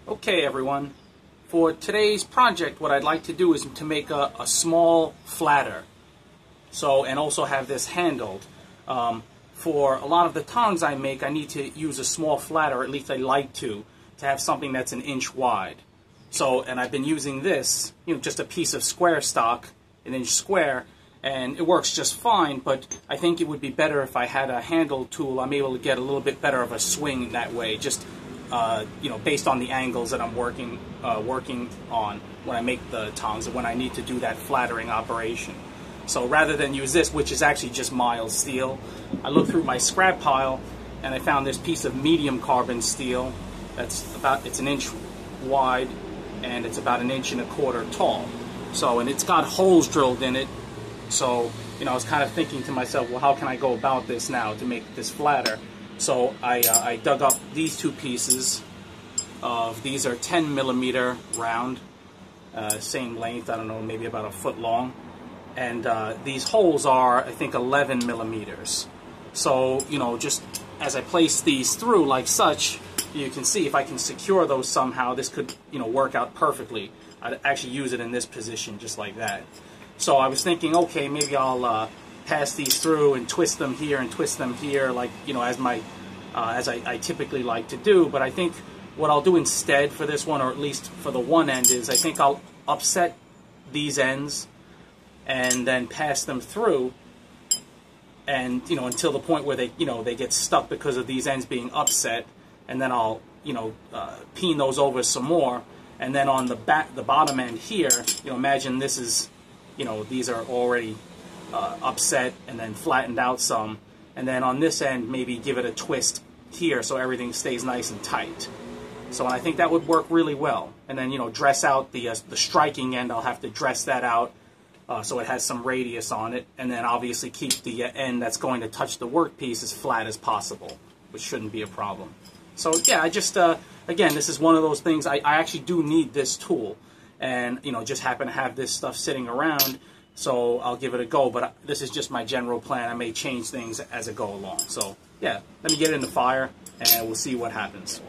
Okay everyone, for today's project what I'd like to do is to make a small flatter. And also have this handled. For a lot of the tongs I make, I need to use a small flatter, or at least I like to have something that's 1 inch wide. And I've been using this, just a piece of square stock, 1 inch square, and it works just fine, but I think it would be better if I had a handle tool. I'm able to get a little bit better of a swing that way, just based on the angles that I'm working on when I make the tongs and when I need to do that flattering operation. So rather than use this, which is actually just mild steel, I looked through my scrap pile and I found this piece of medium carbon steel it's 1 inch wide and it's about 1.25 inches tall. And it's got holes drilled in it. I was kind of thinking to myself, well, how can I go about this now to make this flatter? So I dug up these two pieces these are 10mm round, same length, I don't know, maybe about 1 foot long. And these holes are, I think, 11mm. Just as I place these through like such, you can see if I can secure those somehow, this could, work out perfectly. I'd actually use it in this position just like that. So I was thinking, okay, maybe I'll pass these through and twist them here and twist them here, like, as I typically like to do. But I think what I'll do instead for this one, or at least for the one end, is I think I'll upset these ends and then pass them through, and until the point where they get stuck because of these ends being upset, and then I'll peen those over some more, and then on the bottom end here, imagine this is these are already upset and then flattened out some, and then on this end maybe give it a twist here so everything stays nice and tight. And I think that would work really well. And then dress out the striking end. I'll have to dress that out so it has some radius on it, and then obviously keep the end that's going to touch the workpiece as flat as possible, which shouldn't be a problem. Yeah, I just again, this is one of those things. I actually do need this tool, and just happen to have this stuff sitting around, so I'll give it a go. But this is just my general plan. I may change things as I go along. Yeah, let me get it in the fire and we'll see what happens.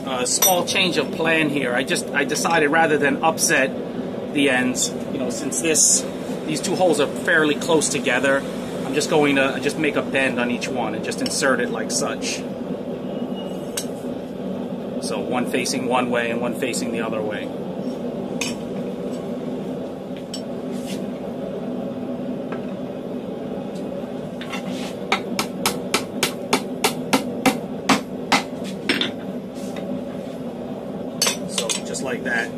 A small change of plan here. I decided rather than upset the ends, since these two holes are fairly close together, I'm just going to just make a bend on each one and just insert it like such. So one facing one way and one facing the other way. So just like that.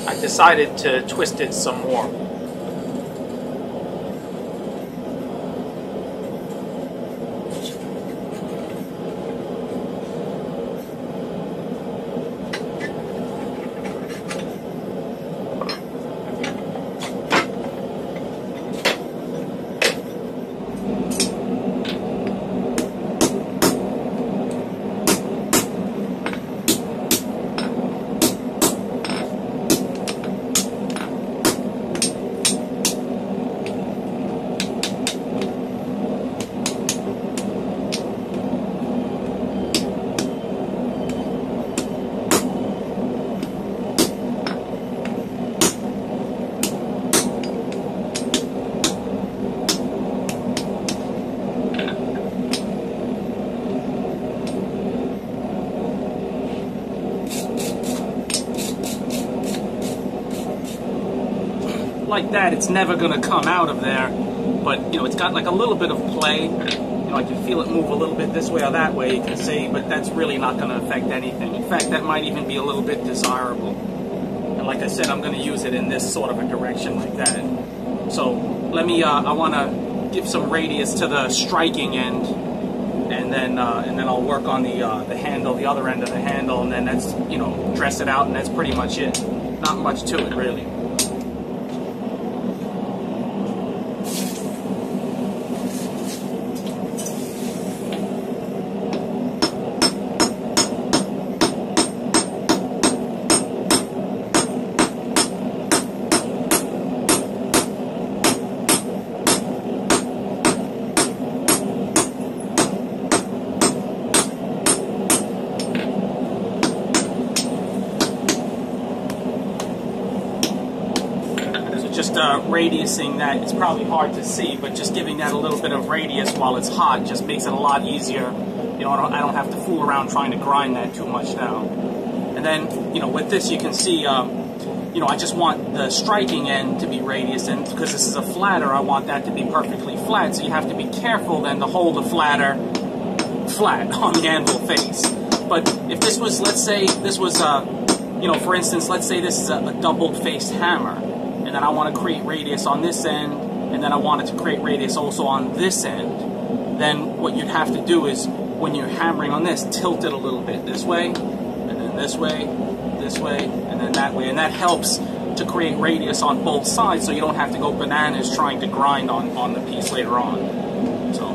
I decided to twist it some more. Like that, it's never going to come out of there, but you know, it's got like a little bit of play. You know, I can feel it move a little bit this way or that way, you can see, but that's really not going to affect anything. In fact, that might even be a little bit desirable. And like I said, I'm going to use it in this sort of a direction like that. So let me, I want to give some radius to the striking end, and then I'll work on the handle, the other end of the handle, and then that's, you know, dress it out, and that's pretty much it. Not much to it, really. Just radiusing that, it's probably hard to see, but just giving that a little bit of radius while it's hot just makes it a lot easier. You know, I don't have to fool around trying to grind that too much now. And then, you know, with this you can see, you know, I just want the striking end to be radius, and because this is a flatter, I want that to be perfectly flat, so you have to be careful then to hold the flatter flat on the anvil face. But if this was, let's say, this was, you know, for instance, let's say this is a double-faced hammer, and then I want to create radius on this end, and then I want it to create radius also on this end, then what you'd have to do is, when you're hammering on this, tilt it a little bit this way, and then this way, and then that way, and that helps to create radius on both sides, so you don't have to go bananas trying to grind on the piece later on. So,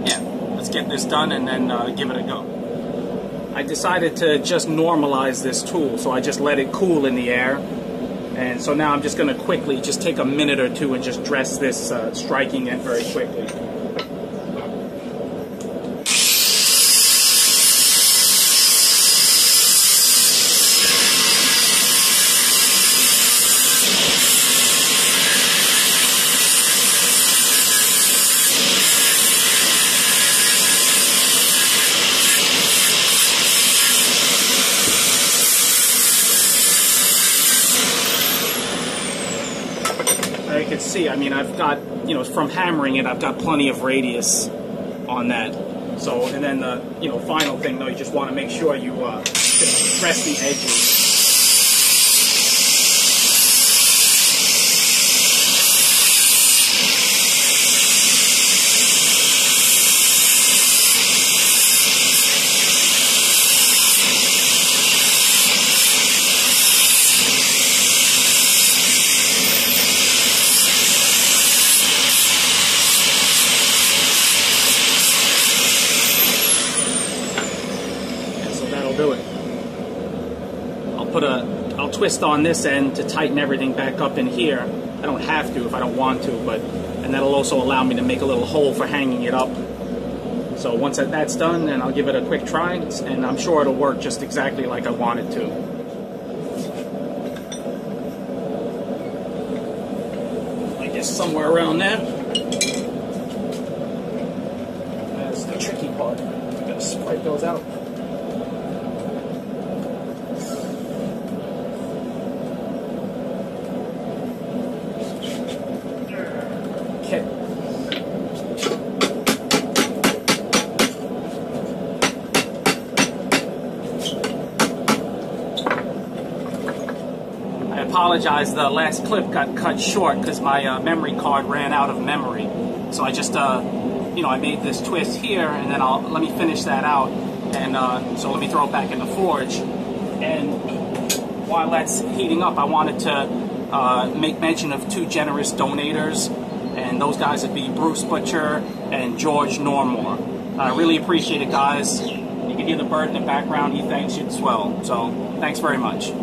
yeah, let's get this done and then give it a go. I decided to just normalize this tool, so I just let it cool in the air. And so now I'm just going to quickly just take a minute or two and just dress this striking end very quickly. You can see, I mean, I've got, you know, from hammering it, I've got plenty of radius on that. So, and then the, you know, final thing though, you just want to make sure you press the edges. Do it. I'll twist on this end to tighten everything back up in here. I don't have to if I don't want to, but, and that'll also allow me to make a little hole for hanging it up. So once that's done, then I'll give it a quick try, and I'm sure it'll work just exactly like I want it to. I guess somewhere around there. That's the tricky part. I gotta spread those out. apologize. The last clip got cut short because my memory card ran out of memory. So I just, you know, I made this twist here, and then let me finish that out. And so let me throw it back in the forge. And while that's heating up, I wanted to make mention of two generous donators. And those guys would be Bruce Butcher and George Normore. I really appreciate it, guys. You can hear the bird in the background. He thanks you as well. So thanks very much.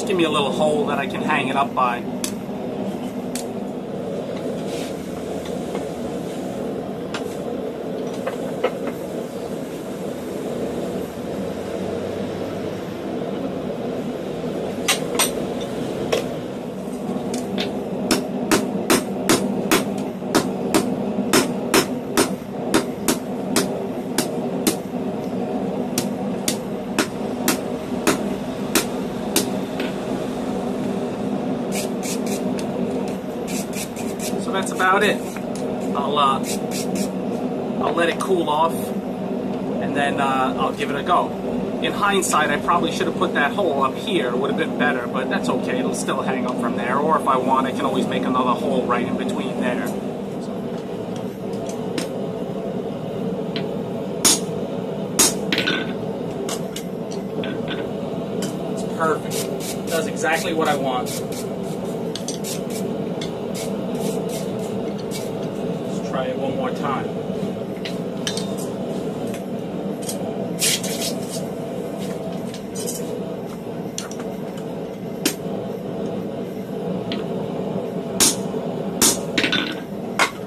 Give me a little hole that I can hang it up by. That's about it. I'll let it cool off, and then I'll give it a go. In hindsight, I probably should have put that hole up here. It would have been better, but that's okay. It'll still hang up from there. Or if I want, I can always make another hole right in between there. It's perfect. It does exactly what I want. Try it one more time.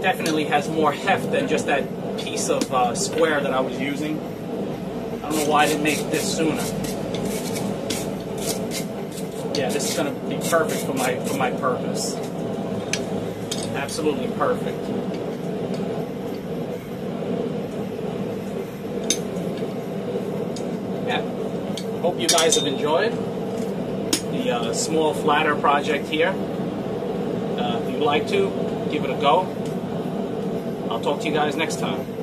Definitely has more heft than just that piece of square that I was using. I don't know why I didn't make this sooner. Yeah, this is going to be perfect for my purpose. Absolutely perfect. Hope you guys have enjoyed the small flatter project here. If you'd like to, give it a go. I'll talk to you guys next time.